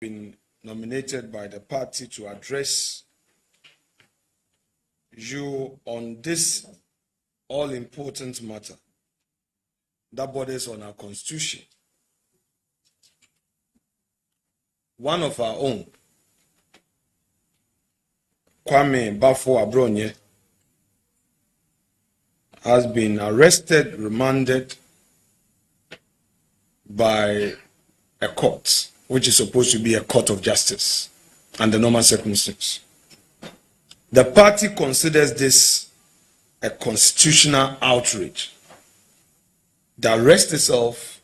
been nominated by the party to address you on this all-important matter that borders on our constitution. One of our own, Kwame Bafo-Abronye, has been arrested, remanded by a court, which is supposed to be a court of justice under normal circumstances. The party considers this a constitutional outrage. The arrest itself,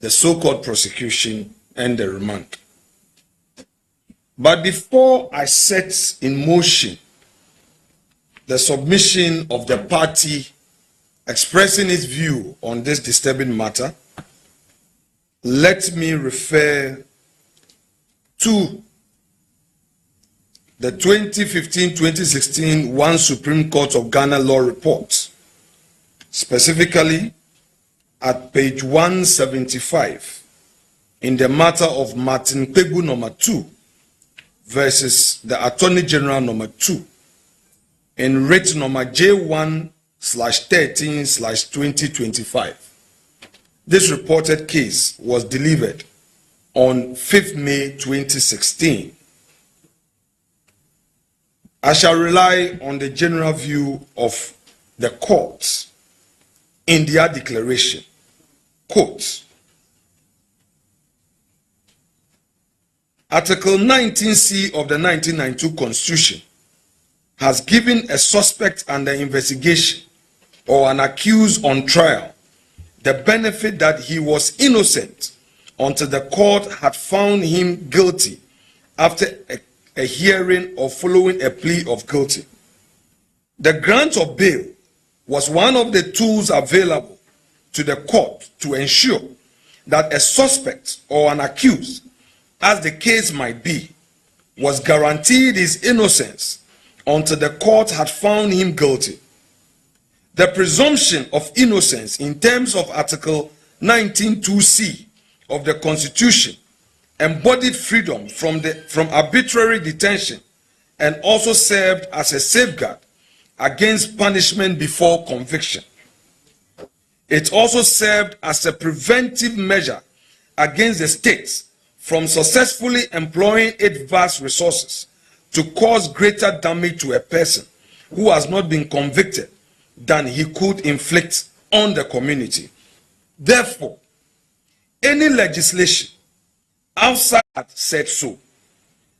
the so-called prosecution, and the remand. But before I set in motion the submission of the party expressing its view on this disturbing matter, let me refer to the 2015-2016 One Supreme Court of Ghana Law Report, specifically at page 175 in the matter of Martin Pegu number 2 versus the Attorney General number 2 in writ number J1/13/2025. This reported case was delivered on 5th May 2016. I shall rely on the general view of the courts in their declaration. Quote, Article 19C of the 1992 Constitution has given a suspect under investigation or an accused on trial the benefit that he was innocent until the court had found him guilty after a hearing or following a plea of guilty. The grant of bail was one of the tools available to the court to ensure that a suspect or an accused, as the case might be, was guaranteed his innocence until the court had found him guilty. The presumption of innocence in terms of Article 19(2)(c) of the Constitution embodied freedom from arbitrary detention and also served as a safeguard against punishment before conviction. It also served as a preventive measure against the state from successfully employing its vast resources to cause greater damage to a person who has not been convicted than he could inflict on the community. Therefore, any legislation outside that said so,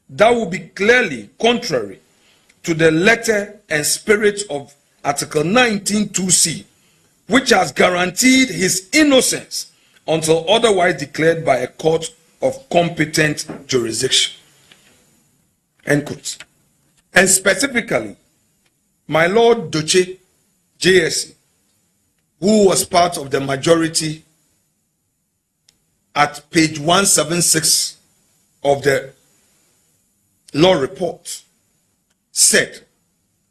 that would be clearly contrary to the letter and spirit of Article 19(2)(c), which has guaranteed his innocence until otherwise declared by a court of competent jurisdiction. End quote. And specifically, my Lord Doche, JSC, who was part of the majority at page 176 of the law report, said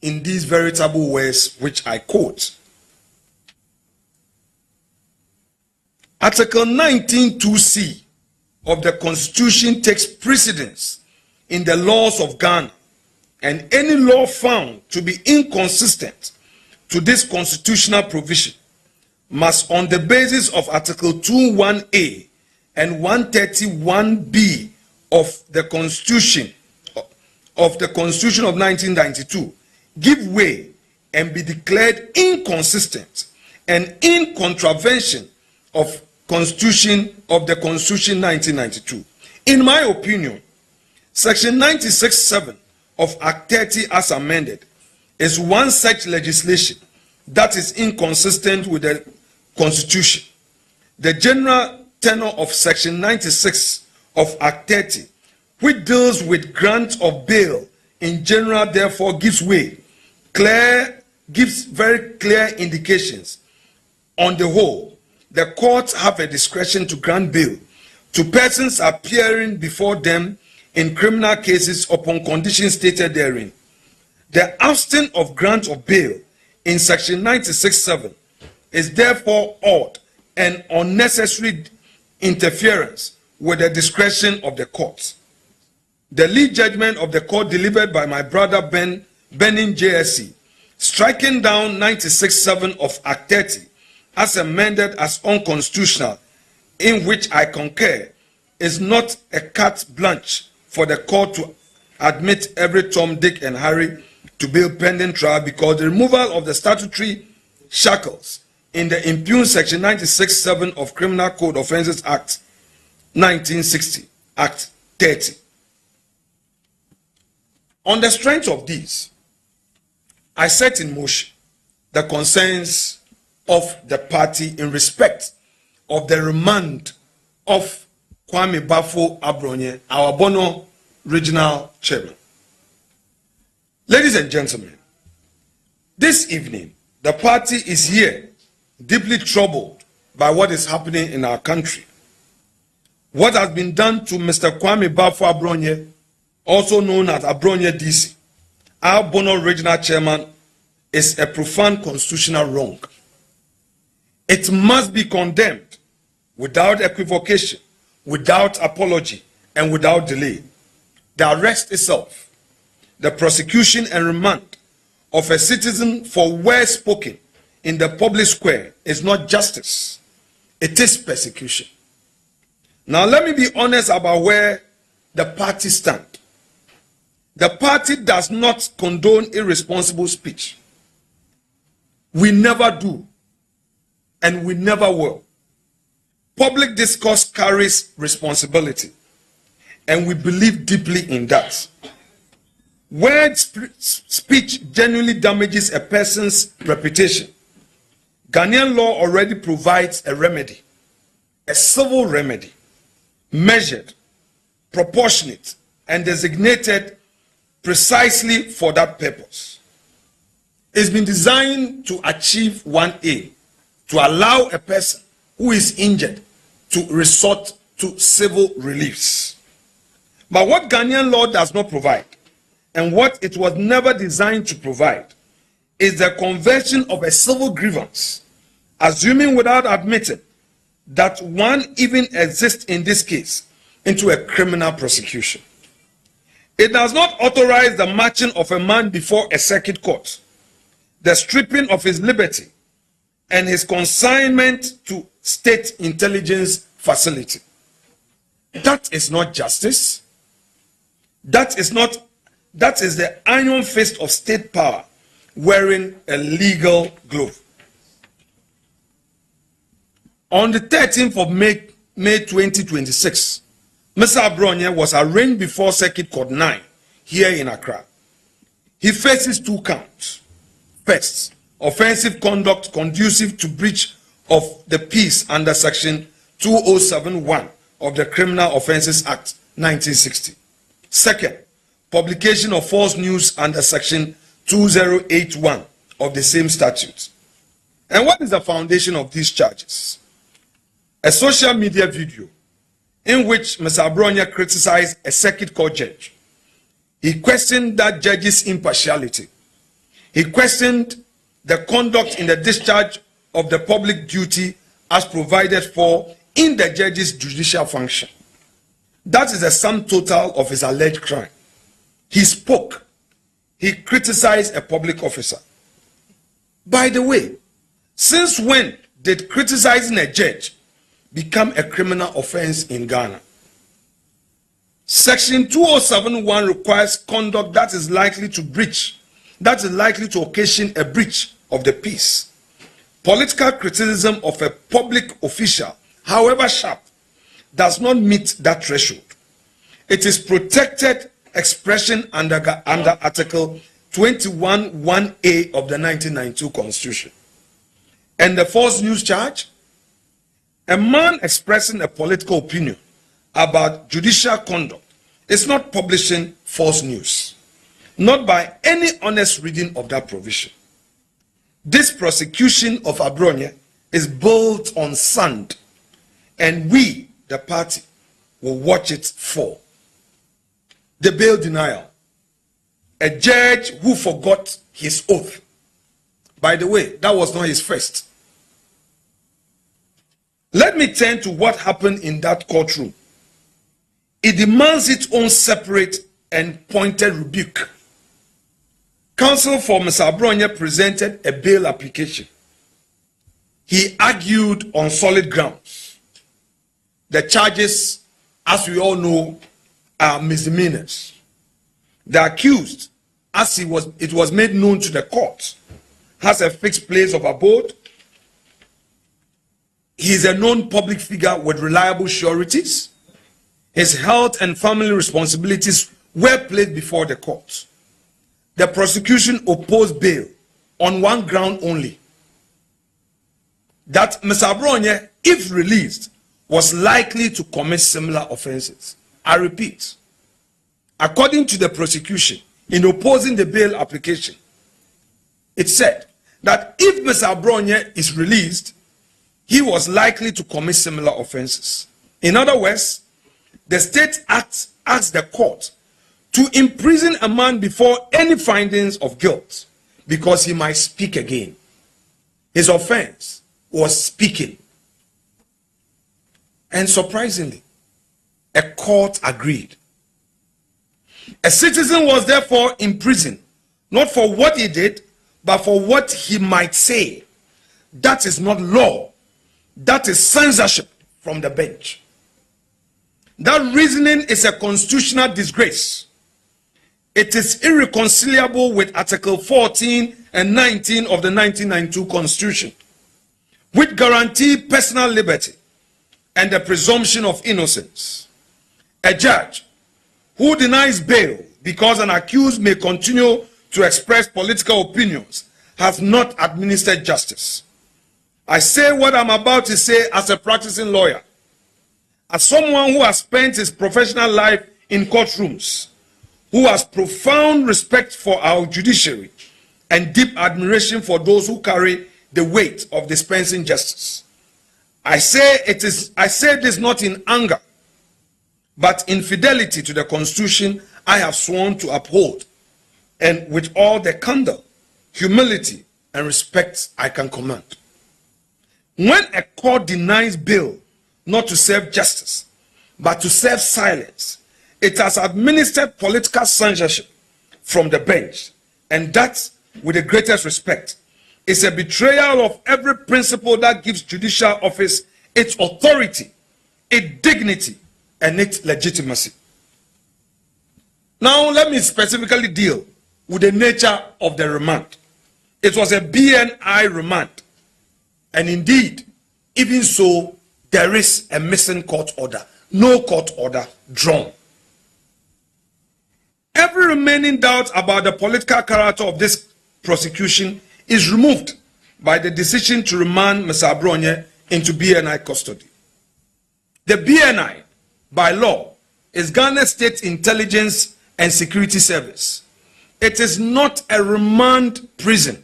in these veritable words, which I quote, Article 19(2)(c) of the Constitution takes precedence in the laws of Ghana, and any law found to be inconsistent to this constitutional provision must, on the basis of Article 2(1)(a) and 131(b) of the Constitution of 1992, give way and be declared inconsistent and in contravention of the Constitution 1992. In my opinion, Section 96(7) of Act 30 as amended is one such legislation that is inconsistent with the Constitution. The general tenor of Section 96 of Act 30, which deals with grant of bail in general, therefore gives very clear indications. On the whole, the courts have a discretion to grant bail to persons appearing before them in criminal cases upon conditions stated therein. The absence of grant of bail in Section 96(7) is therefore odd and unnecessary interference with the discretion of the court. The lead judgment of the court delivered by my brother Benin JSC, striking down 96(7) of Act 30 as amended as unconstitutional, in which I concur, is not a carte blanche for the court to admit every Tom, Dick, and Harry to bail pending trial, because the removal of the statutory shackles in the impugned Section 96(7) of Criminal Code Offences Act 1960, Act 30. On the strength of these, I set in motion the concerns of the party in respect of the remand of Kwame Bafo Abronye, our Bono Regional Chairman. Ladies and gentlemen, this evening, the party is here deeply troubled by what is happening in our country. What has been done to Mr. Kwame Bafo Abronye, also known as Abronye DC, our Bono Regional Chairman, is a profound constitutional wrong. It must be condemned without equivocation, without apology, and without delay. The arrest itself, the prosecution and remand of a citizen for words spoken in the public square is not justice, it is persecution. Now let me be honest about where the party stands. The party does not condone irresponsible speech. We never do, and we never will. Public discourse carries responsibility, and we believe deeply in that. Where speech genuinely damages a person's reputation, Ghanaian law already provides a remedy, a civil remedy, measured, proportionate, and designated precisely for that purpose. It's been designed to achieve one aim: to allow a person who is injured to resort to civil reliefs. But what Ghanaian law does not provide, and what it was never designed to provide, is the conversion of a civil grievance, assuming without admitting that one even exists in this case, into a criminal prosecution. It does not authorize the marching of a man before a circuit court, the stripping of his liberty, and his consignment to state intelligence facility. That is not justice. That is the iron fist of state power wearing a legal glove. On the 13th of May 2026, Mr. Abronye was arraigned before Circuit Court 9 here in Accra. He faces 2 counts. First, offensive conduct conducive to breach of the peace under Section 2071 of the Criminal Offences Act 1960. Second, publication of false news under Section 2081 of the same statute. And what is the foundation of these charges? A social media video in which Mr. Abronye criticized a circuit court judge. He questioned that judge's impartiality. He questioned the conduct in the discharge of the public duty as provided for in the judge's judicial function. That is the sum total of his alleged crime. He spoke. He criticized a public officer. By the way, since when did criticizing a judge become a criminal offense in Ghana? Section 2071 requires conduct that is likely to occasion a breach of the peace. Political criticism of a public official, however sharp, does not meet that threshold. It is protected expression under Article 21(1)(a) of the 1992 Constitution. And the false news charge? A man expressing a political opinion about judicial conduct is not publishing false news, not by any honest reading of that provision. This prosecution of Abronye is built on sand, and we, the party, will watch it fall. The bail denial. A judge who forgot his oath. By the way, that was not his first. Let me turn to what happened in that courtroom it demands its own separate and pointed rebuke. Counsel for Mr. Afenyo presented a bail application. He argued on solid grounds. The charges, as we all know, are misdemeanors. The accused, as it was made known to the court, has a fixed place of abode. He is a known public figure with reliable sureties. His health and family responsibilities were placed before the court. The prosecution opposed bail on one ground only, that Mr. Afenyo, if released, was likely to commit similar offenses. I repeat, according to the prosecution, in opposing the bail application, it said that if Mr. Afenyo is released, he was likely to commit similar offenses. In other words, the state asked the court to imprison a man before any findings of guilt because he might speak again. His offense was speaking. And surprisingly, a court agreed. A citizen was therefore imprisoned, not for what he did, but for what he might say. That is not law. That is censorship from the bench. That reasoning is a constitutional disgrace. It is irreconcilable with Article 14 and 19 of the 1992 Constitution, which guarantee personal liberty and the presumption of innocence. A judge who denies bail because an accused may continue to express political opinions has not administered justice. I say what I'm about to say as a practicing lawyer, as someone who has spent his professional life in courtrooms, who has profound respect for our judiciary and deep admiration for those who carry the weight of dispensing justice. I say this not in anger, but in fidelity to the Constitution I have sworn to uphold, and with all the candor, humility, and respect I can command. When a court denies bail not to serve justice, but to serve silence, it has administered political censorship from the bench, and that, with the greatest respect, is a betrayal of every principle that gives judicial office its authority, its dignity, and its legitimacy. Now, let me specifically deal with the nature of the remand. It was a BNI remand, and indeed, even so, there is a missing court order, no court order drawn. Every remaining doubt about the political character of this prosecution is removed by the decision to remand Mr. Afenyo into BNI custody. The BNI, by law, is Ghana State Intelligence and Security Service. It is not a remand prison.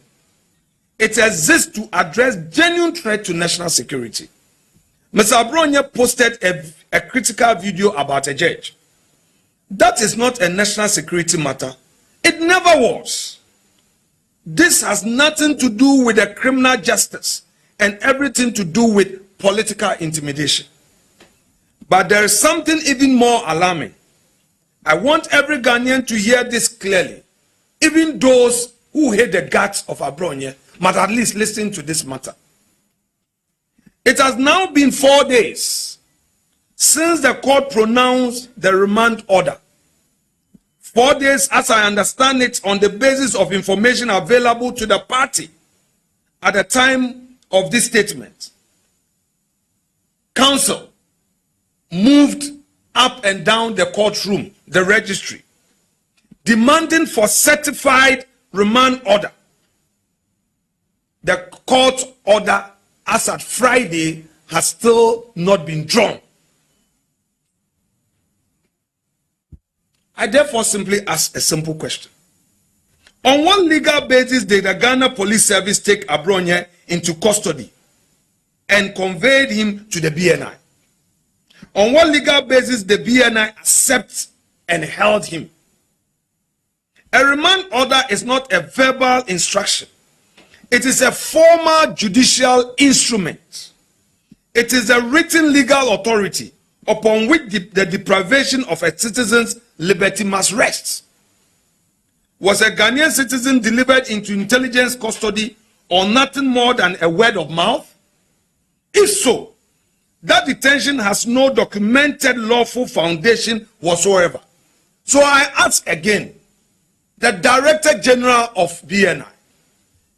It exists to address genuine threat to national security. Mr. Afenyo posted a critical video about a judge. That is not a national security matter. It never was. This has nothing to do with the criminal justice and everything to do with political intimidation. But there is something even more alarming. I want every Ghanaian to hear this clearly. Even those who hate the guts of Afenyo must at least listen to this matter. It has now been 4 days since the court pronounced the remand order. 4 days, as I understand it, on the basis of information available to the party at the time of this statement. Counsel moved up and down the courtroom, the registry, demanding for certified remand order. The court order, as at Friday, has still not been drawn. I therefore simply ask a simple question. On what legal basis did the Ghana Police Service take Afenyo into custody and conveyed him to the BNI? On what legal basis did the BNI accept and held him? A remand order is not a verbal instruction. It is a formal judicial instrument. It is a written legal authority upon which the deprivation of a citizen's liberty must rest. Was a Ghanaian citizen delivered into intelligence custody on nothing more than a word of mouth? If so, that detention has no documented lawful foundation whatsoever. So I ask again, the Director General of BNI,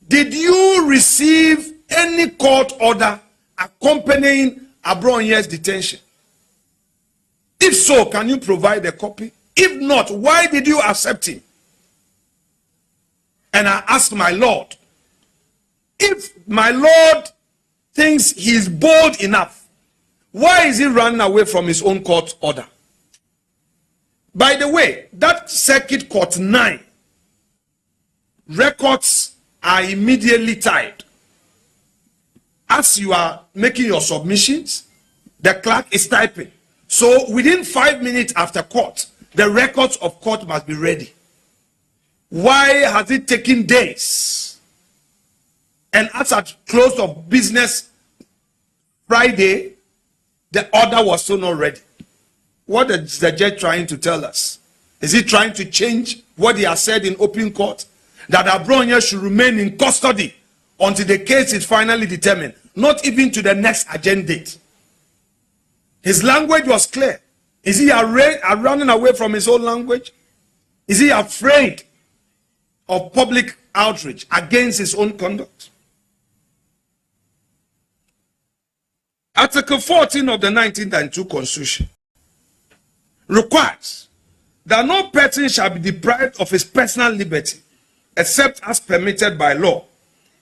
did you receive any court order accompanying Abronye's detention? If so, can you provide a copy? If not, why did you accept him? And I ask my Lord, if my Lord thinks he is bold enough, why is he running away from his own court order? By the way, that Circuit Court 9 records are immediately tied. As you are making your submissions, the clerk is typing. So within 5 minutes after court, the records of court must be ready. Why has it taken days? And as at close of business Friday, the order was still not ready. What is the judge trying to tell us? Is he trying to change what he has said in open court? That Abronye should remain in custody until the case is finally determined, not even to the next agenda date. His language was clear. Is he running away from his own language? Is he afraid of public outrage against his own conduct? Article 14 of the 1992 Constitution requires that no person shall be deprived of his personal liberty except as permitted by law,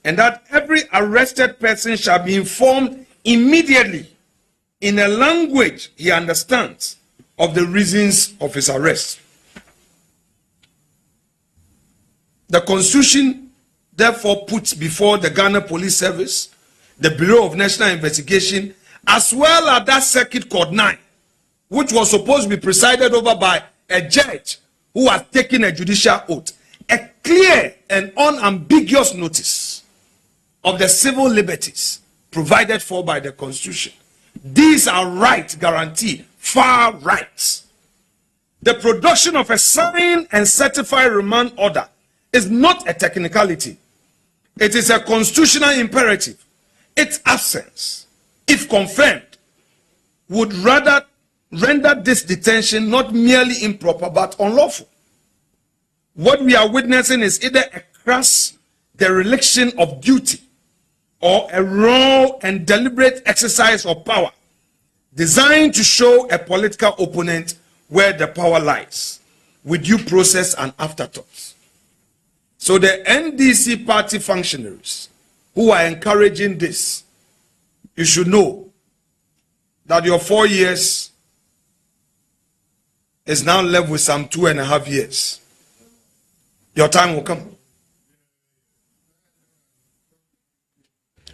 and that every arrested person shall be informed immediately in a language he understands of the reasons of his arrest. The Constitution therefore puts before the Ghana Police Service, the Bureau of National Investigation, as well as that Circuit Court 9, which was supposed to be presided over by a judge who has taken a judicial oath, a clear and unambiguous notice of the civil liberties provided for by the Constitution. These are rights guaranteed, far rights. The production of a signed and certified remand order is not a technicality. It is a constitutional imperative. Its absence, if confirmed, would rather render this detention not merely improper but unlawful. What we are witnessing is either a crass dereliction of duty or a raw and deliberate exercise of power designed to show a political opponent where the power lies, with due process and afterthoughts. So the NDC party functionaries who are encouraging this, you should know that your 4 years is now left with some 2.5 years. Your time will come.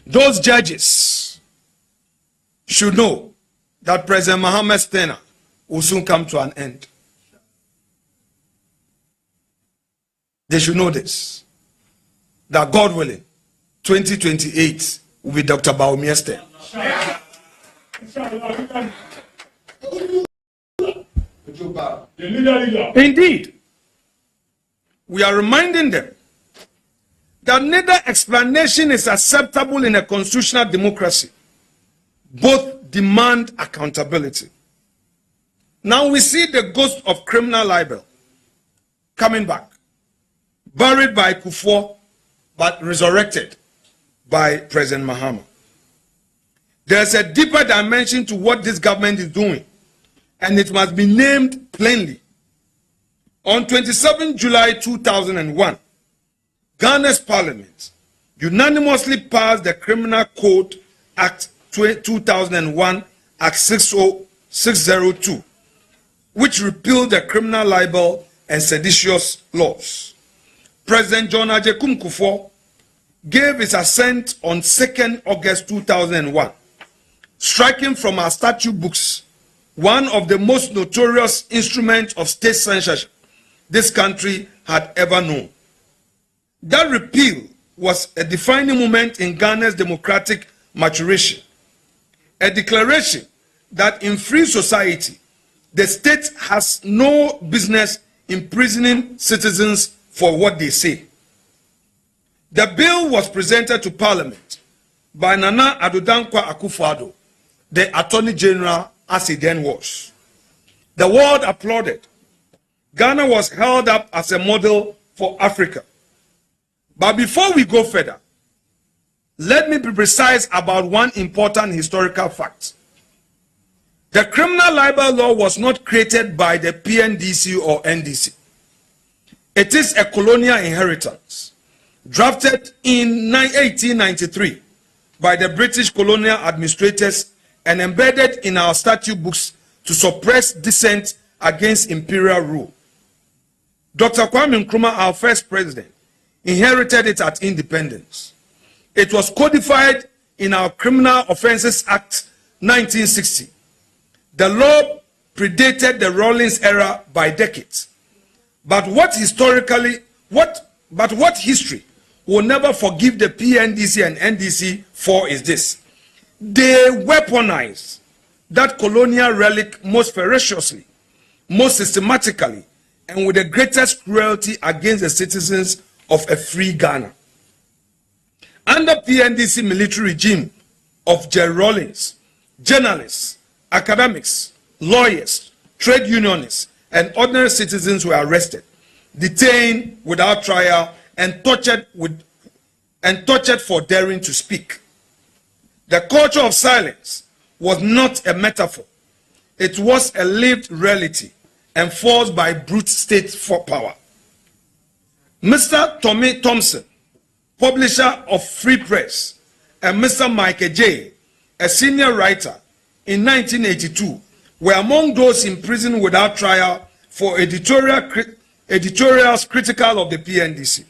Those judges should know that President Mohammed's tenure will soon come to an end. They should know this, that God willing, 2028 will be Dr. Bawumia's turn. Indeed, we are reminding them that neither explanation is acceptable in a constitutional democracy. Both demand accountability. Now we see the ghost of criminal libel coming back, buried by Kufuor, but resurrected by President Mahama. There's a deeper dimension to what this government is doing, and it must be named plainly. On 27 July 2001, Ghana's parliament unanimously passed the Criminal Code Act 2001, Act 602, which repealed the criminal libel and seditious laws. President John Agyekum Kufuor gave his assent on 2nd August 2001, striking from our statute books one of the most notorious instruments of state censorship this country had ever known. That repeal was a defining moment in Ghana's democratic maturation, a declaration that in free society, the state has no business imprisoning citizens for what they say. The bill was presented to Parliament by Nana Addo Dankwa Akufo-Addo, the Attorney General as he then was. The world applauded. Ghana was held up as a model for Africa. But before we go further, let me be precise about one important historical fact. The criminal libel law was not created by the PNDC or NDC. It is a colonial inheritance drafted in 1893 by the British colonial administrators and embedded in our statute books to suppress dissent against imperial rule. Dr. Kwame Nkrumah, our first president, inherited it at independence. It was codified in our Criminal Offences Act 1960. The law predated the Rawlings era by decades. But what history will never forgive the PNDC and NDC for is this: they weaponized that colonial relic most ferociously, most systematically, and with the greatest cruelty against the citizens of a free Ghana. Under PNDC military regime of Jerry Rawlings, journalists, academics, lawyers, trade unionists, and ordinary citizens were arrested, detained without trial, and tortured for daring to speak. The culture of silence was not a metaphor. It was a lived reality enforced by brute state for power. Mr. Tommy Thompson, publisher of Free Press, and Mr. Michael J., a senior writer, in 1982 were among those imprisoned without trial for editorials critical of the PNDC.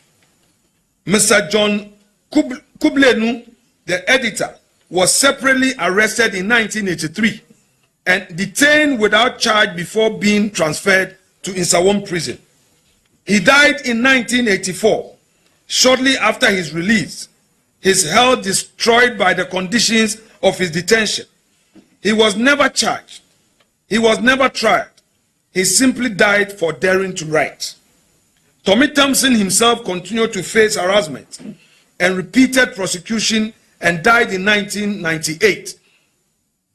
Mr. John Kublenu, the editor, was separately arrested in 1983 and detained without charge before being transferred to Nsawam prison. He died in 1984. Shortly after his release, his health destroyed by the conditions of his detention. He was never charged. He was never tried. He simply died for daring to write. Tommy Thompson himself continued to face harassment and repeated prosecution and died in 1998.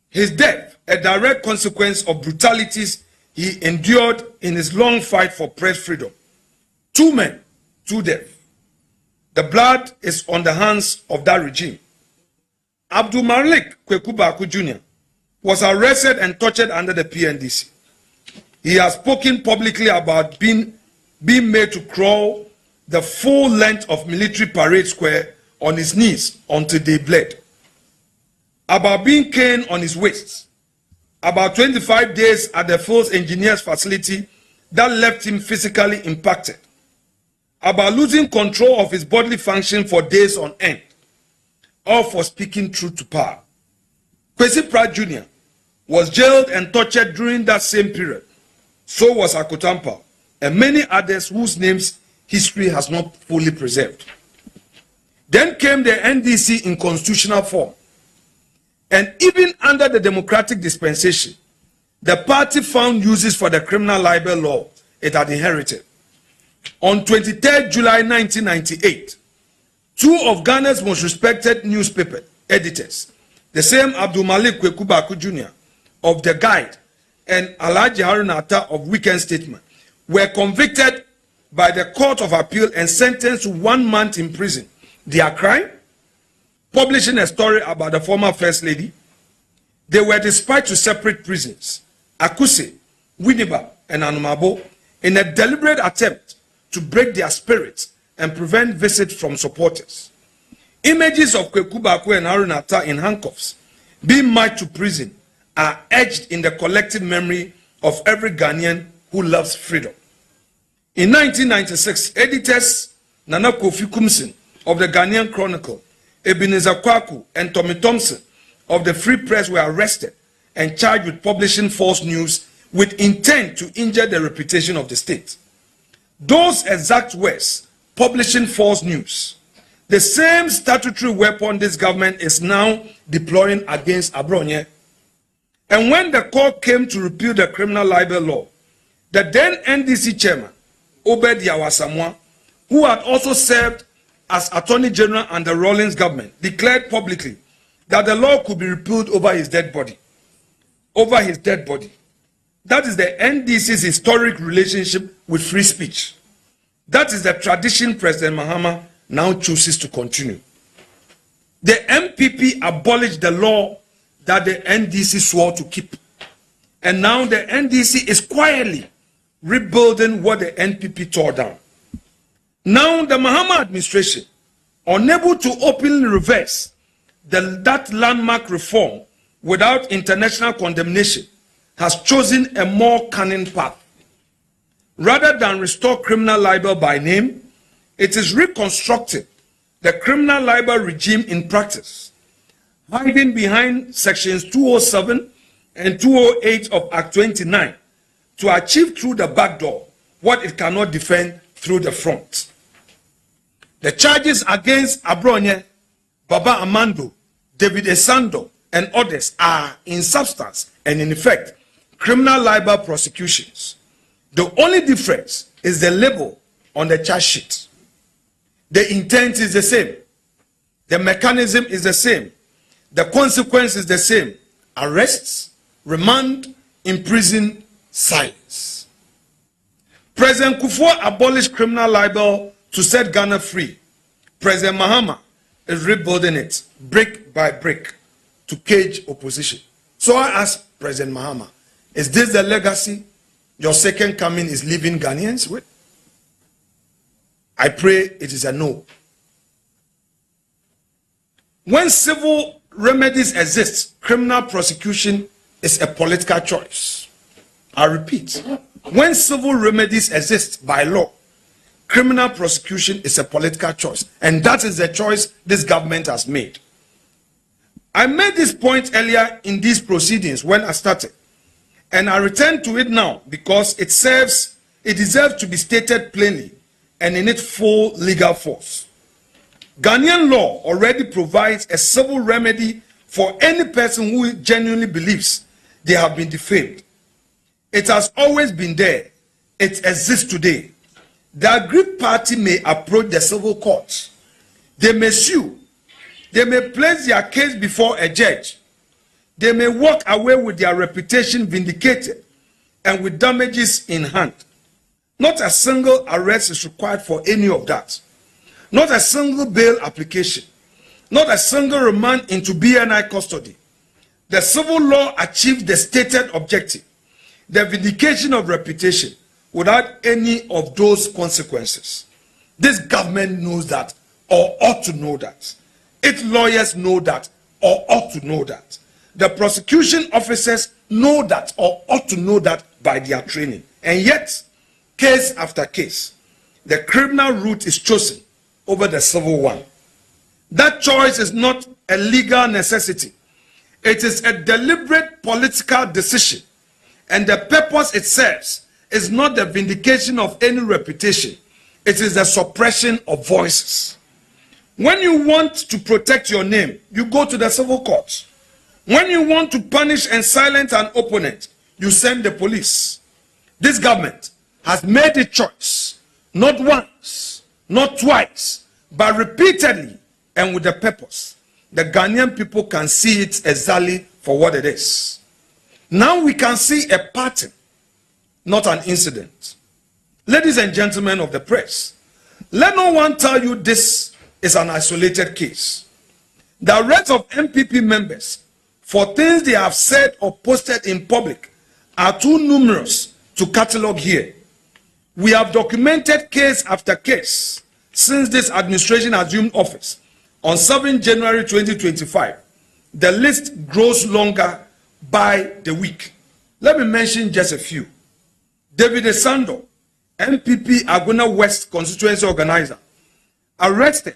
His death, a direct consequence of brutalities he endured in his long fight for press freedom. 2 men, 2 deaths. The blood is on the hands of that regime. Abdul Malik Kwekubaku Jr. was arrested and tortured under the PNDC. He has spoken publicly about being made to crawl the full length of Military Parade Square on his knees until they bled, about being caned on his waist, about 25 days at the Fields Engineers facility that left him physically impacted, about losing control of his bodily function for days on end, all for speaking truth to power. Kwesi Pratt Jr. was jailed and tortured during that same period. So was Akotampa and many others whose names history has not fully preserved. Then came the NDC in constitutional form. And even under the democratic dispensation, the party found uses for the criminal libel law it had inherited. On 23 July 1998, 2 of Ghana's most respected newspaper editors, the same Abdul Malik Kwekubaku Jr. of The Guide and Alhaji Haruna Atta of Weekend Statement, were convicted by the Court of Appeal and sentenced to 1 month in prison. Their crime? Publishing a story about the former First Lady. They were dispatched to separate prisons, Akuse, Winneba, and Anumabo, in a deliberate attempt to break their spirits and prevent visits from supporters. Images of Kwekubaku and Haruna Atta in handcuffs being marched to prison are etched in the collective memory of every Ghanaian who loves freedom. In 1996, editors Nana Kofi Kumsin of the Ghanaian Chronicle, Ebenezer Kwaku, and Tommy Thompson of the Free Press were arrested and charged with publishing false news with intent to injure the reputation of the state. Those exact words, publishing false news, the same statutory weapon this government is now deploying against Abronye. And when the court came to repeal the criminal libel law, the then NDC chairman, Obedi Awasamwa, who had also served as Attorney General under Rawlings government, declared publicly that the law could be repealed over his dead body. Over his dead body. That is the NDC's historic relationship with free speech. That is the tradition President Mahama now chooses to continue. The MPP abolished the law that the NDC swore to keep. And now the NDC is quietly rebuilding what the NPP tore down. Now the Mahama administration, unable to openly reverse that landmark reform without international condemnation, has chosen a more cunning path. Rather than restore criminal libel by name, it is reconstructing the criminal libel regime in practice, hiding behind sections 207 and 208 of Act 29 to achieve through the back door what it cannot defend through the front. The charges against Abronye, Baba Amando, David Esando, and others are in substance and in effect criminal libel prosecutions. The only difference is the label on the charge sheet. The intent is the same. The mechanism is the same. The consequence is the same. Arrests, remand, imprison, silence. President Kufuor abolished criminal libel to set Ghana free. President Mahama is rebuilding it brick by brick to cage opposition. So I ask President Mahama, is this the legacy your second coming is leaving Ghanaians with? I pray it is a no. When civil remedies exist, criminal prosecution is a political choice. I repeat, when civil remedies exist by law, criminal prosecution is a political choice. And that is the choice this government has made. I made this point earlier in these proceedings when I started. And I return to it now because it deserves to be stated plainly and in its full legal force. Ghanaian law already provides a civil remedy for any person who genuinely believes they have been defamed. It has always been there. It exists today. The aggrieved party may approach the civil courts. They may sue. They may place their case before a judge. They may walk away with their reputation vindicated and with damages in hand. Not a single arrest is required for any of that. Not a single bail application. Not a single remand into BNI custody. The civil law achieved the stated objective, the vindication of reputation, without any of those consequences. This government knows that or ought to know that. Its lawyers know that or ought to know that. The prosecution officers know that or ought to know that by their training. And yet, case after case, the criminal route is chosen over the civil one. That choice is not a legal necessity. It is a deliberate political decision. And the purpose it serves is not the vindication of any reputation. It is the suppression of voices. When you want to protect your name, you go to the civil courts. When you want to punish and silence an opponent, you send the police. This government has made a choice, not once, not twice, but repeatedly and with a purpose. The Ghanaian people can see it exactly for what it is. Now we can see a pattern, not an incident. Ladies and gentlemen of the press, let no one tell you this is an isolated case. The arrest of MPP members for things they have said or posted in public are too numerous to catalog here. We have documented case after case since this administration assumed office on 7 January 2025. The list grows longer by the week. Let me mention just a few. David Esando, MPP Aguna West constituency organizer, arrested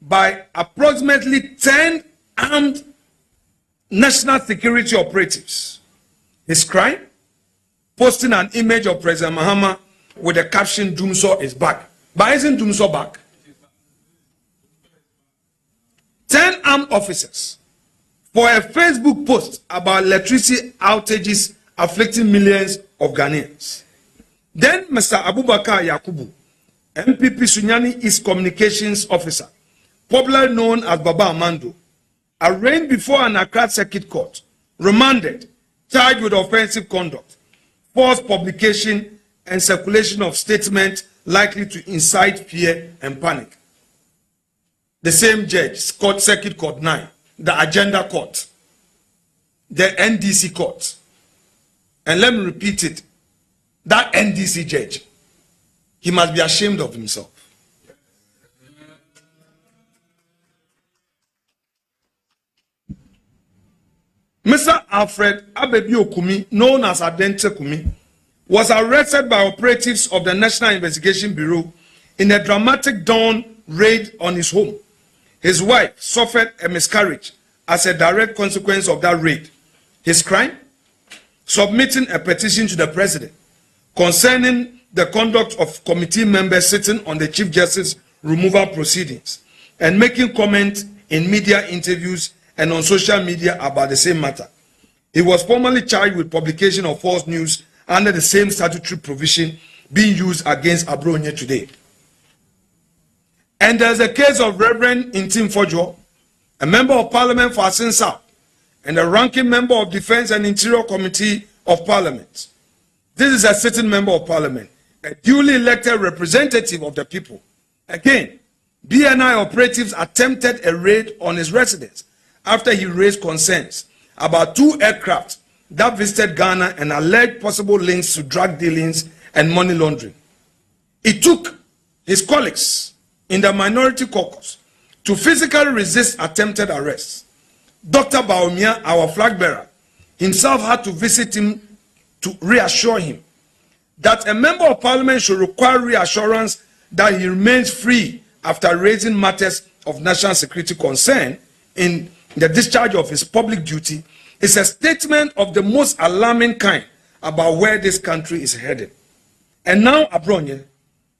by approximately 10 armed national security operatives. His crime? Posting an image of President Mahama with the caption, Dumso is back. But isn't Dumso back? 10 armed officers, for a Facebook post about electricity outages afflicting millions of Ghanaians. Then Mr. Abubakar Yakubu, MPP Sunyani East Communications Officer, popularly known as Baba Amando, arraigned before an Accra Circuit Court, remanded, charged with offensive conduct, false publication and circulation of statements likely to incite fear and panic. The same judge, Circuit Court 9, the Agenda Court, the NDC Court, and let me repeat it, that NDC judge, he must be ashamed of himself. Mr. Alfred Abebi-Okumi, known as Adente Kumi, was arrested by operatives of the National Investigation Bureau in a dramatic dawn raid on his home. His wife suffered a miscarriage as a direct consequence of that raid. His crime? Submitting a petition to the president concerning the conduct of committee members sitting on the Chief Justice removal proceedings and making comments in media interviews and on social media about the same matter. He was formally charged with publication of false news under the same statutory provision being used against Abronye today. And there's a case of Reverend Intim Fojo, a member of Parliament for Asin South, and a ranking member of Defense and Interior Committee of Parliament. This is a sitting member of Parliament, a duly elected representative of the people. Again, BNI operatives attempted a raid on his residence after he raised concerns about 2 aircraft that visited Ghana and alleged possible links to drug dealings and money laundering. It took his colleagues in the minority caucus to physically resist attempted arrests. Dr. Baumia, our flag bearer, himself had to visit him to reassure him that a member of parliament should require reassurance that he remains free after raising matters of national security concern in the discharge of his public duty is a statement of the most alarming kind about where this country is headed. And now Abronye,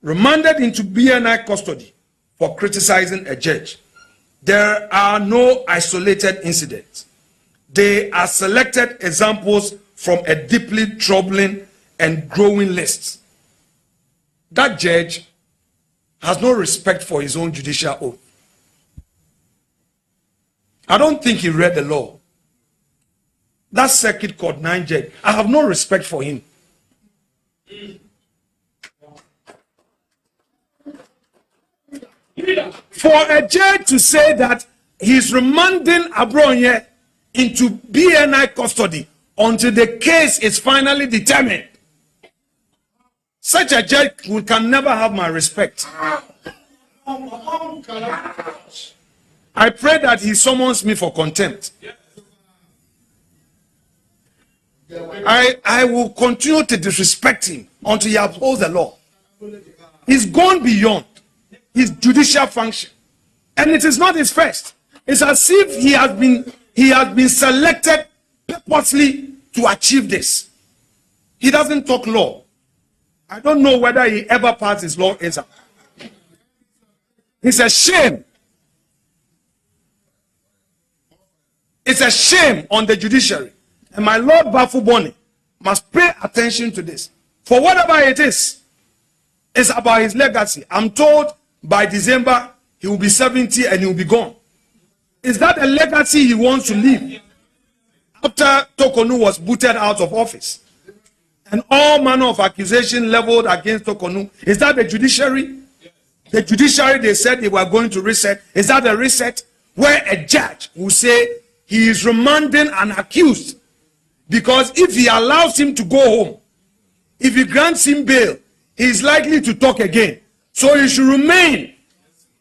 remanded into BNI custody for criticizing a judge. There are no isolated incidents. They are selected examples from a deeply troubling and growing list. That judge has no respect for his own judicial oath. I don't think he read the law. That Circuit Court 9 judge, I have no respect for him. For a judge to say that he's remanding Abronye into BNI custody until the case is finally determined, such a judge can never have my respect. I pray that he summons me for contempt. I will continue to disrespect him until he upholds the law. He's gone beyond his judicial function, and it is not his first. It's as if he has been selected purposely to achieve this. He doesn't talk law. I don't know whether he ever passed his law exam. It's a shame. It's a shame on the judiciary. And my Lord Bafuboni must pay attention to this. For whatever it is, it's about his legacy. I'm told by December he will be 70 and he will be gone. Is that a legacy he wants to leave? After Tokonu was booted out of office and all manner of accusation leveled against Tokonu, is that the judiciary? The judiciary, they said they were going to reset. Is that a reset? Where a judge will say he is remanding an accused, because if he allows him to go home, if he grants him bail, he is likely to talk again. So he should remain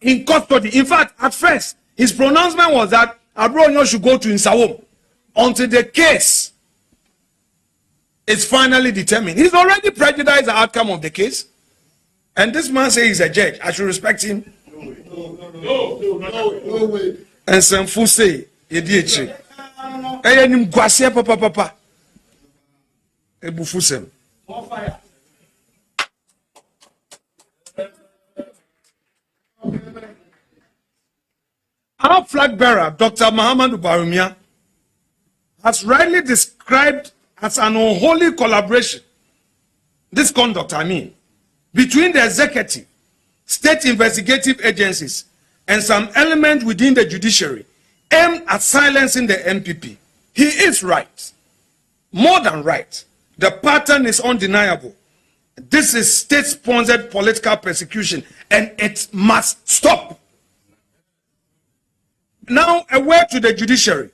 in custody. In fact, at first, his pronouncement was that Abronye should go to Nsawam until the case is finally determined. He's already prejudiced the outcome of the case. And this man says he's a judge. I should respect him. No way. And some fool say, Yediche. Eyenim gwase papa. Ebufusem. Our flag bearer, Dr. Muhammadu Barumia, has rightly described as an unholy collaboration, this conduct, between the executive, state investigative agencies, and some element within the judiciary aimed at silencing the MPP. He is right. More than right. The pattern is undeniable. This is state-sponsored political persecution, and it must stop. Now, a word to the judiciary.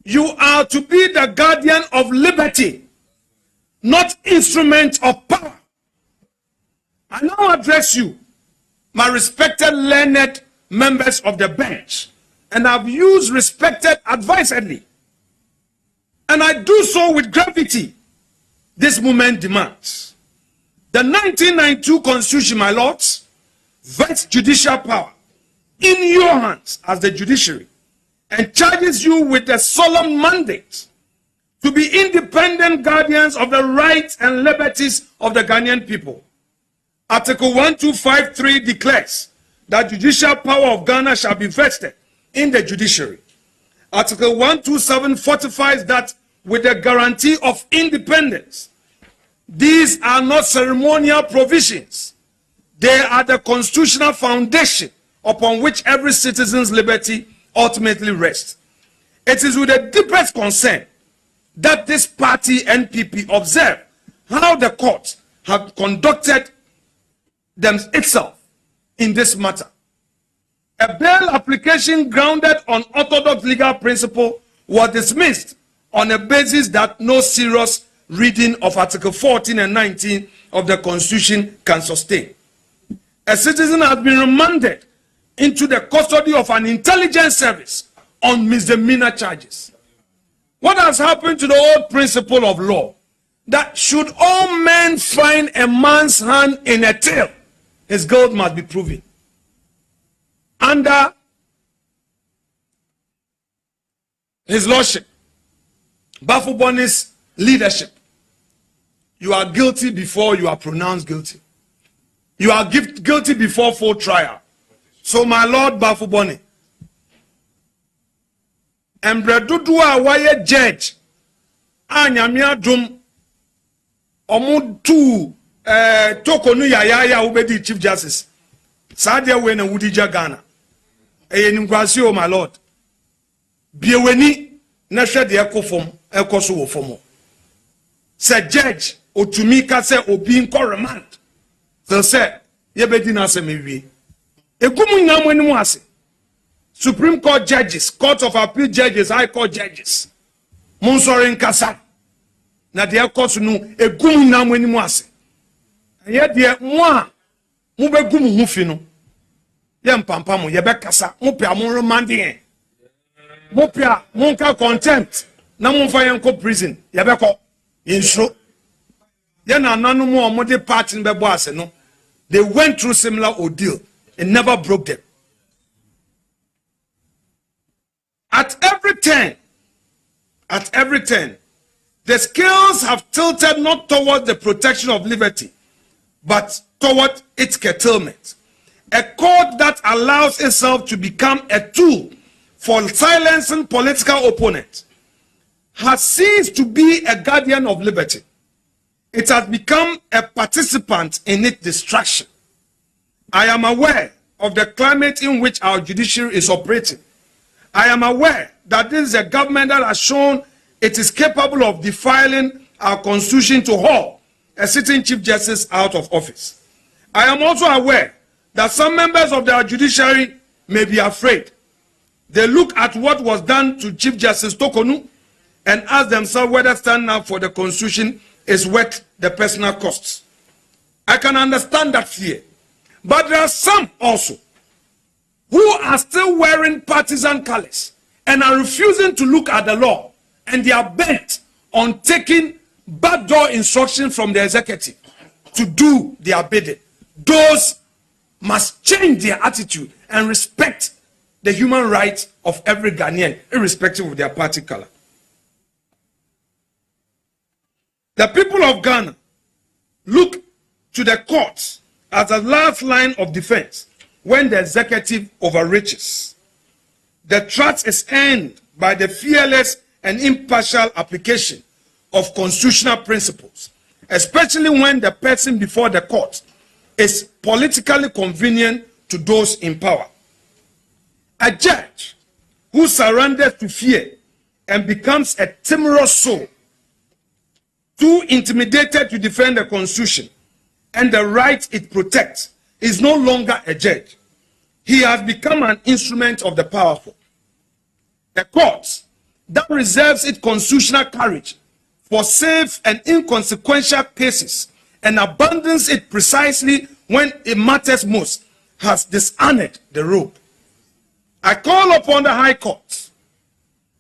You are to be the guardian of liberty, not instrument of power. I now address you, my respected learned members of the bench, and I've used respected advisedly. And I do so with gravity. This moment demands. The 1992 Constitution, my lords, vests judicial power in your hands as the judiciary and charges you with the solemn mandate to be independent guardians of the rights and liberties of the Ghanaian people. Article 1253 declares that judicial power of Ghana shall be vested in the judiciary. Article 127 fortifies that with the guarantee of independence. These are not ceremonial provisions. They are the constitutional foundation upon which every citizen's liberty ultimately rests. It is with the deepest concern that this party, NPP, observe how the courts have conducted itself in this matter. A bail application grounded on orthodox legal principle was dismissed on a basis that no serious reading of Article 14 and 19 of the Constitution can sustain. A citizen has been remanded into the custody of an intelligence service on misdemeanor charges. What has happened to the old principle of law? That should all men find a man's hand in a till, his guilt must be proven. Under his lordship, Bafuboni's leadership, you are guilty before you are pronounced guilty. You are guilty before full trial. So, my Lord Bafuboni, Embredudua waye judge, anyamia dum, omutu tokonu ya ubedi Chief Justice. Sadia wena wudija Ghana. Nimkwasi, my Lord. Bieweni na hwede ekofom ekoso wo fomo. Se judge otumika se obi nko remand. Se yebedi na se mewie. Ekumu nyamo enimu ase. Supreme Court judges, Court of Appeal judges, High Court judges. Monsori nkasa. Na de ekoso no ekumu nyamo enimu ase. Ye de mo begumu hu fi no. Ye mpampa mo ye be kasa, mo pe amon remanding. Mo pe monka contempt na mo fa yenko prison. Ye be ko insro. Ye na nanu mo omode party be bo ase no. They went through similar ordeal. It never broke them. At every turn, the scales have tilted not towards the protection of liberty, but toward its curtailment. A court that allows itself to become a tool for silencing political opponents has ceased to be a guardian of liberty. It has become a participant in its destruction. I am aware of the climate in which our judiciary is operating. I am aware that this is a government that has shown it is capable of defiling our constitution to haul a sitting Chief Justice out of office. I am also aware that some members of the judiciary may be afraid. They look at what was done to Chief Justice Tokonu and ask themselves whether standing up for the constitution is worth the personal costs. I can understand that fear. But there are some also who are still wearing partisan colors and are refusing to look at the law, and they are bent on taking backdoor instruction from the executive to do their bidding. Those must change their attitude and respect the human rights of every Ghanaian, irrespective of their party color. The people of Ghana look to the courts as the last line of defense when the executive overreaches. The trust is earned by the fearless and impartial application of constitutional principles, especially when the person before the court is politically convenient to those in power. A judge who surrenders to fear and becomes a timorous soul, too intimidated to defend the Constitution and the rights it protects, is no longer a judge. He has become an instrument of the powerful. The court that reserves its constitutional courage for safe and inconsequential cases and abandons it precisely when it matters most has dishonored the robe. I call upon the High Court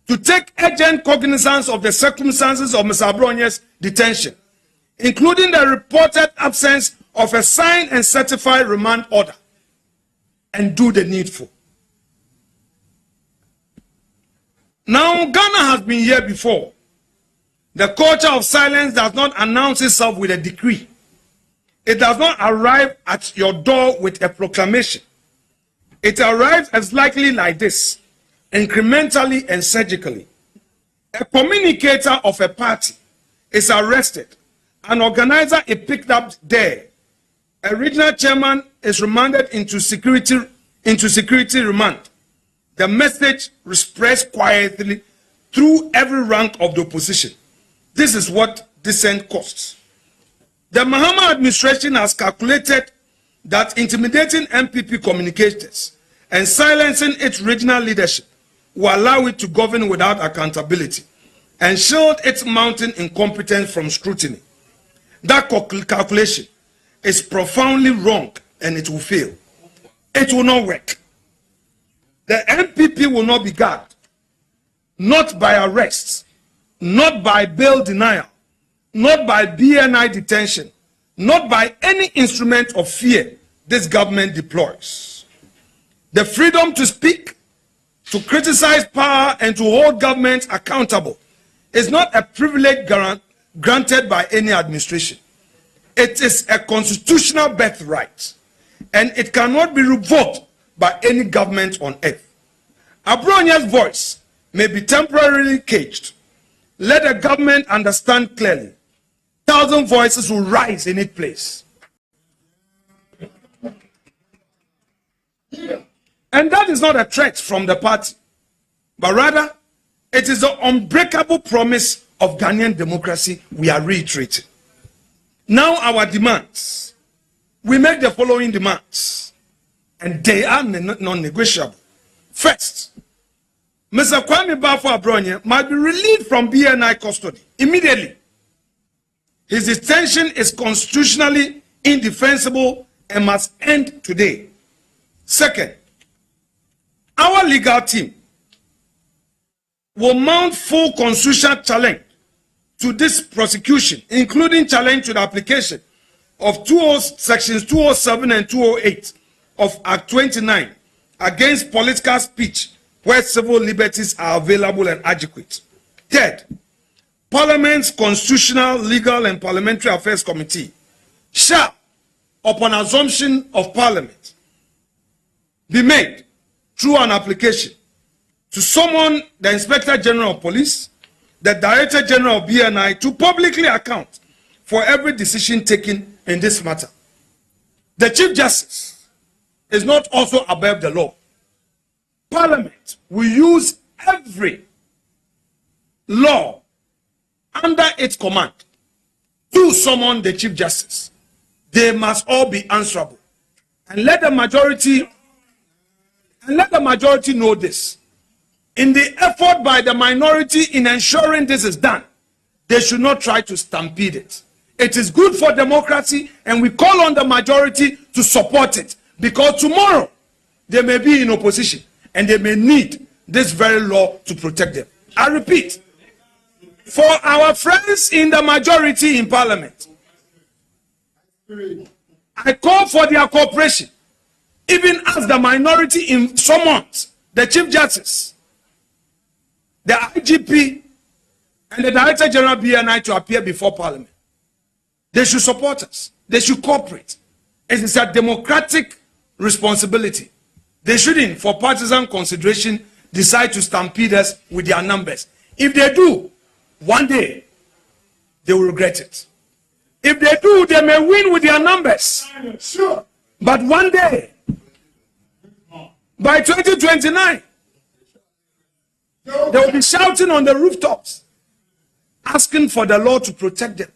to take urgent cognizance of the circumstances of Mr. Abronye's detention, including the reported absence of a signed and certified remand order, and do the needful. Now, Ghana has been here before. The culture of silence does not announce itself with a decree. It does not arrive at your door with a proclamation. It arrives as likely like this, incrementally and surgically. A communicator of a party is arrested. An organizer is picked up there. A regional chairman is remanded into security remand. The message spreads quietly through every rank of the opposition. This is what dissent costs. The Mahama administration has calculated that intimidating MPP communicators and silencing its regional leadership will allow it to govern without accountability and shield its mounting incompetence from scrutiny. That calculation is profoundly wrong and it will fail. It will not work. The MPP will not be guarded, not by arrests, not by bail denial, not by BNI detention, not by any instrument of fear this government deploys. The freedom to speak, to criticize power, and to hold government accountable is not a privilege granted by any administration. It is a constitutional birthright, and it cannot be revoked by any government on earth. Abronye's voice may be temporarily caged. Let the government understand clearly. 1,000 voices will rise in its place. And that is not a threat from the party, but rather it is the unbreakable promise of Ghanaian democracy we are reiterating. Now our demands. We make the following demands, and they are non-negotiable. First, Mr. Kwame Bafo-Abronye might be relieved from BNI custody immediately. His detention is constitutionally indefensible and must end today. Second, our legal team will mount full constitutional challenge to this prosecution, including challenge to the application of sections 207 and 208 of Act 29 against political speech where civil liberties are available and adequate. Third, Parliament's Constitutional, Legal and Parliamentary Affairs Committee shall, upon assumption of Parliament, be made through an application to summon the Inspector General of Police, the Director General of BNI, to publicly account for every decision taken in this matter. The Chief Justice is not also above the law. Parliament will use every law under its command to summon the Chief Justice. They must all be answerable. And let the majority know this. In the effort by the minority in ensuring this is done, they should not try to stampede it. It is good for democracy, and we call on the majority to support it, because tomorrow they may be in opposition and they may need this very law to protect them. I repeat, for our friends in the majority in Parliament, I call for their cooperation, even as the minority summons the Chief Justice, the IGP, and the Director General BNI to appear before Parliament. They should support us. They should cooperate. It is a democratic responsibility. They shouldn't, for partisan consideration, decide to stampede us with their numbers. If they do, one day they will regret it. If they do, they may win with their numbers. Sure. But one day, by 2029, they will be shouting on the rooftops, asking for the Lord to protect them.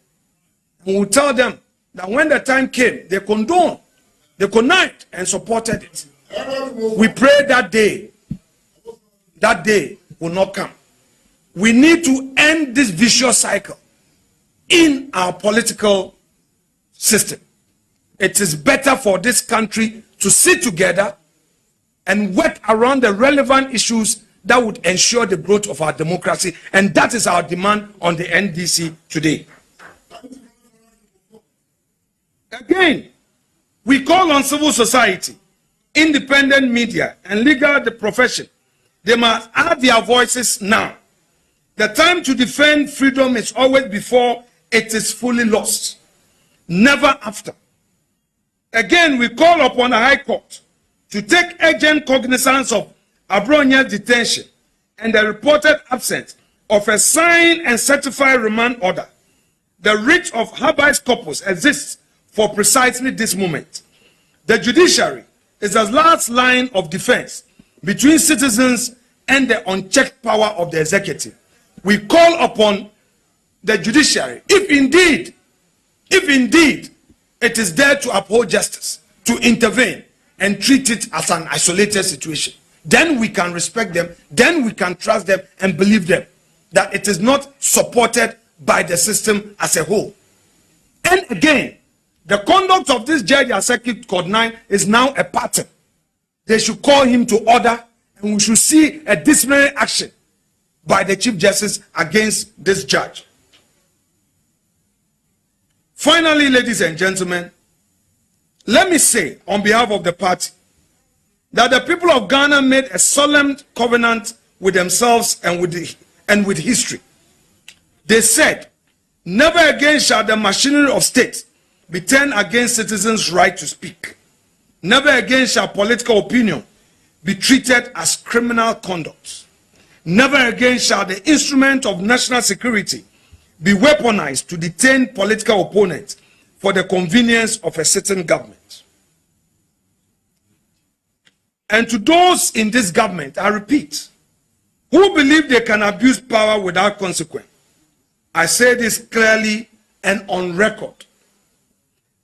And we'll tell them that when the time came, they condoned, they connived and supported it. We pray that day will not come. We need to end this vicious cycle in our political system. It is better for this country to sit together and work around the relevant issues that would ensure the growth of our democracy, and that is our demand on the NDC today. Again, we call on civil society, independent media, and legal profession. They must add their voices now. The time to defend freedom is always before it is fully lost, never after. Again, we call upon the High Court to take urgent cognizance of Abronya's detention and the reported absence of a signed and certified remand order. The writ of habeas corpus exists for precisely this moment. The judiciary is the last line of defense between citizens and the unchecked power of the executive. We call upon the judiciary, if indeed it is there to uphold justice, to intervene and treat it as an isolated situation. Then we can respect them, then we can trust them and believe them that it is not supported by the system as a whole. And again, the conduct of this judge at Circuit Court 9 is now a pattern. They should call him to order, and we should see a disciplinary action by the Chief Justice against this judge. Finally, ladies and gentlemen, let me say on behalf of the party that the people of Ghana made a solemn covenant with themselves and with history. They said, never again shall the machinery of state be turned against citizens' right to speak. Never again shall political opinion be treated as criminal conduct. Never again shall the instrument of national security be weaponized to detain political opponents for the convenience of a certain government. And to those in this government, I repeat, who believe they can abuse power without consequence, I say this clearly and on record.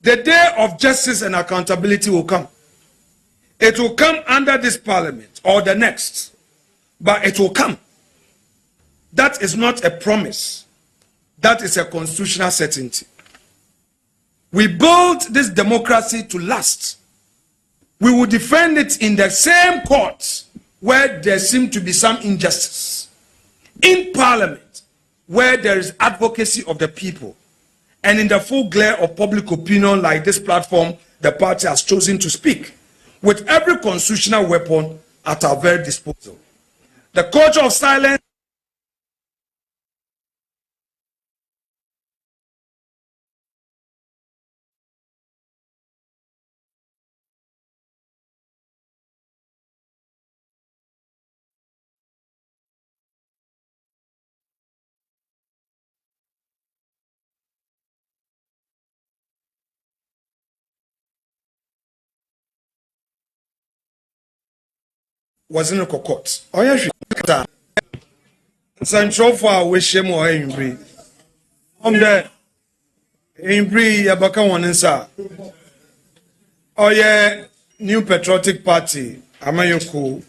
The day of justice and accountability will come. It will come under this parliament or the next, but it will come. That is not a promise. That is a constitutional certainty. We built this democracy to last. We will defend it in the same courts where there seems to be some injustice. In parliament, where there is advocacy of the people. And in the full glare of public opinion like this platform, the party has chosen to speak, with every constitutional weapon at our very disposal. The culture of silence was in a court. Oh, yeah, Central for wish him or Embry. There, Embry, Yabaka one inside. Oh, yeah, New Patriotic Party, Amayoko.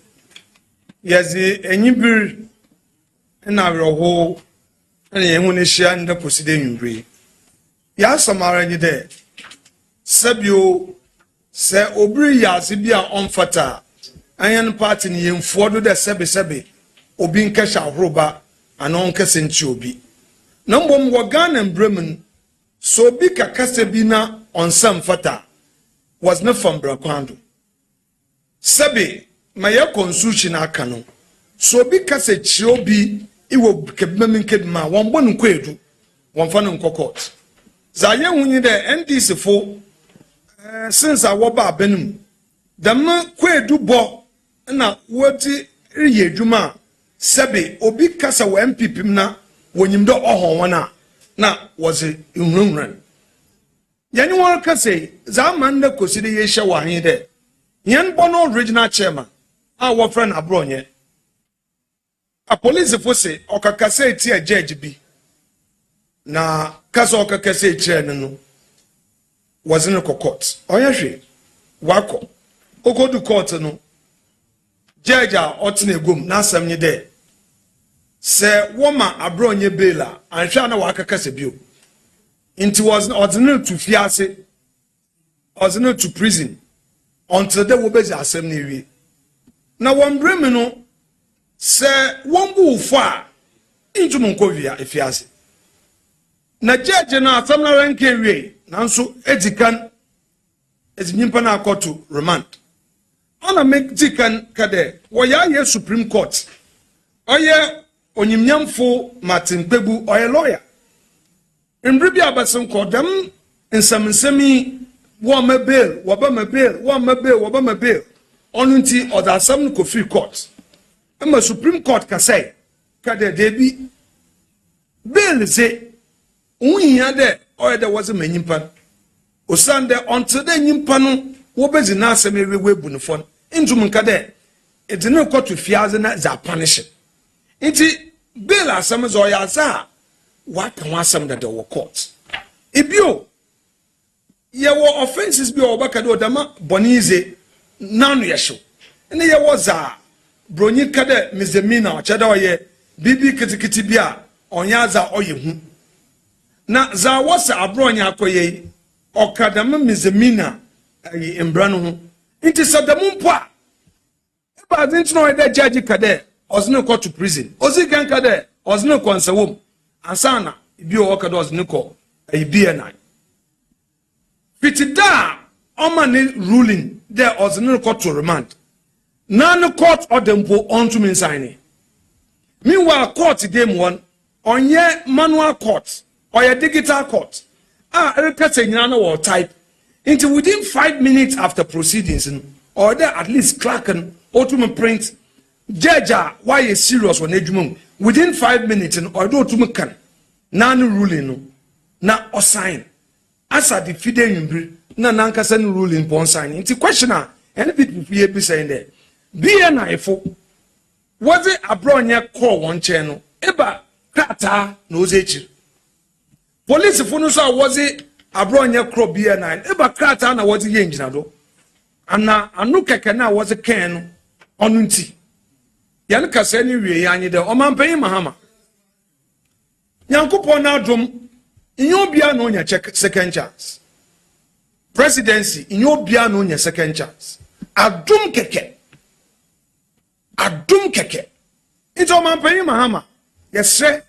Yes, the Embry and our whole and the Emunisha and the proceeding Embry. Yes, some already there. Sabio, Sir Obri Yazibia on Fata. Ayan party ni yemfuodo de sebe obi nkesha horoba anon kese nchi obi na mbom wo Ghana mbremun so obi kakase bi na onsam fata was not from Brakwando sebe maye constitution aka no so obi kase chi obi iwo kebmemin kedma won bonu kwedu won fa no court za ye hunyi de NDC fo since awoba abenum dem kwedu bo na woti riye djuma sebe obi kasa wa MPP na wonyimdo ohonwana na was unrunran yani won kase za man na koside ye hye wa hin de yen bono regional chairman a wo friend abronye a police force okakase ti a judge bi na kasa okakase chair no was in a court oya hwe wako okodu court no judge a otne egum na asam nye de se woma abronye bela anhwa na wakakase bio it was ordinary to fiase ordinary to prison until they will be assembly na won brem no se won bu fa into monkovia efiase na judge na assembly rank area nanso edikan ezinyimpa na akoto remand ona make dikan kade wo ya ye Supreme Court oye onyimnyamfo Martin Kpebu oye lawyer Mbribi abasin kodam nsami wo ma bail wo ba ma bail wo ma bail wo ba ma bail onunti or the assembly ko free court ama Supreme Court ka say ka de bi bail say unhia de or there was a manyimpa osande until the nyimpa no wo bezi na asemi we bu no fon intum nka de e de no court to fiaze na za punish nti bail asem zo ya za what can want some that were court ibio ye were offenses bi obaka do dama bonize nanu yesho ene ye was a bronyi kade misdemeanor o cheda oye bibi kitikiti bia onya za oye hu na za was abronya akoye okadama misdemeanor ayi embra no hu nti sadamu mpo a ba didn't know that judge kade ozno court to prison ozigan kade ozno konsawom ansana bi o ka dos niko e BNI fitida omani ruling there was no court to remand none court odempo onto me sign meanwhile court game one onye manual court or a digital court erika nyina no will type into within 5 minutes after proceedings or there at least clerk and autumn print judge why is serious on ejumum within 5 minutes and or do to can nan ruling no na o sign asa the fide nyumbri na nankasa no ruling pon sign into questioner any people here be saying there BNI fo was it abronya call one channel eba krata no zechi police fo no so was it abronya call BNI eba krata na was ye ngina do ana anu keke na was ken no onunti yan kasa ni wie yanyi de o man pan mahama Yankupon na drum in your biano nya second chance presidency in your biano nya second chance adum keke it's all man pan mahama yes sir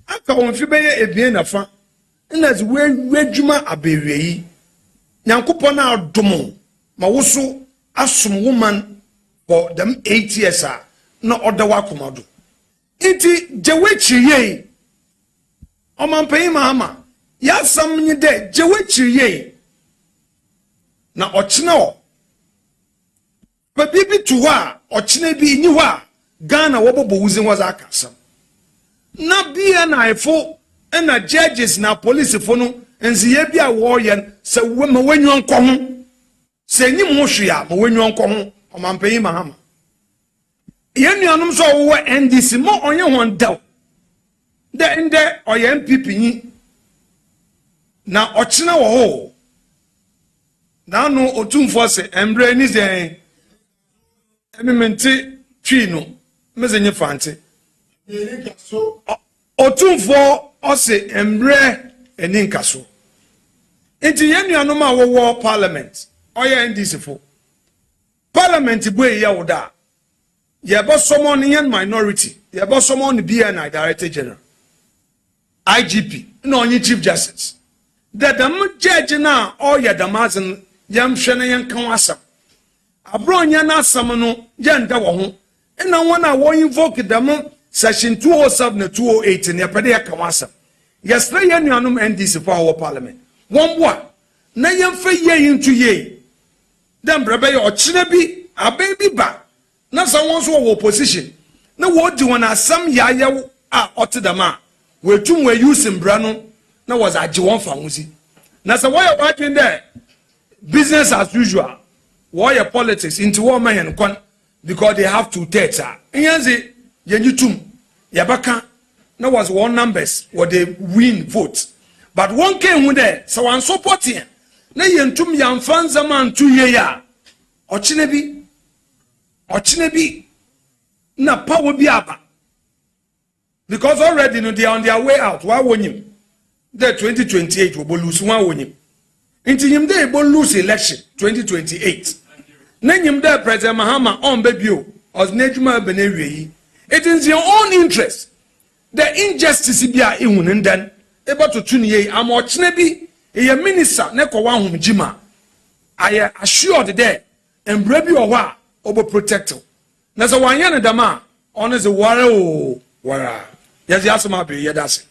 aka won fi beye ebien na fa na zi we dwuma abewe yi Yankupon na dum ma woso asom woman for them 8 years na order wa komado iti jewechi ye Oman pay mahama ya sam ni de jewechi ye na ochina o pa bibi tuwa ochina bi ni wa Ghana wobobo wuzin was akasam na bia na efo na judges na police fo no enziye bia wo ye se ma wanyu nko ho se nyim ho hwea ma wanyu nko ho oman pay mahama ye nuanom so wo NDC mo onye hon daw de inde oye MPP ni na ochina wo ho na no otumfo se embre ni zen emimenti twi no mezenye fante otumfo ose embre eni nkaso enti yenuanom a wo parliament oye NDC fo parliament boye ya woda ye bo someone in minority ye bo someone BNI director general IGP no only chief justice that the judge na all ya damazin yam hwene yan kan asam abronya na asam no yanda wo ho na wona wo invoke them section 207 na 208 ne pede ya kan asam yesterday yan nuanum NDC for our parliament one boa na yam fa ye into ye dem brebe ye ochine bi abai bi ba na someone so wo opposition na wo di won asam yaye a otedama we tum we use mbra no na was age won fa hosi na se wo ye watching there business as usual wo ye politics into wo man kon because they have to thirds yanzi yenyitum yabaka na was one numbers what they win votes but one came who there so one supporting na yentum yamfan zaman 2 year ya ochine bi na power bi aba because already no they are on their way out why wonyim the 2028 we lose one wonyim inti him dey bo lose election 2028 na nyim dey President Mahama on babio os nejuma benewie it is your own interest the injustice bi a ehun ndan eba to tuni ye am ochine bi e minister ne ko wa homjima I assured there embra bi o hɔ a obo protect na so wanya ne dama on is ware o wara yes asoma be ye dase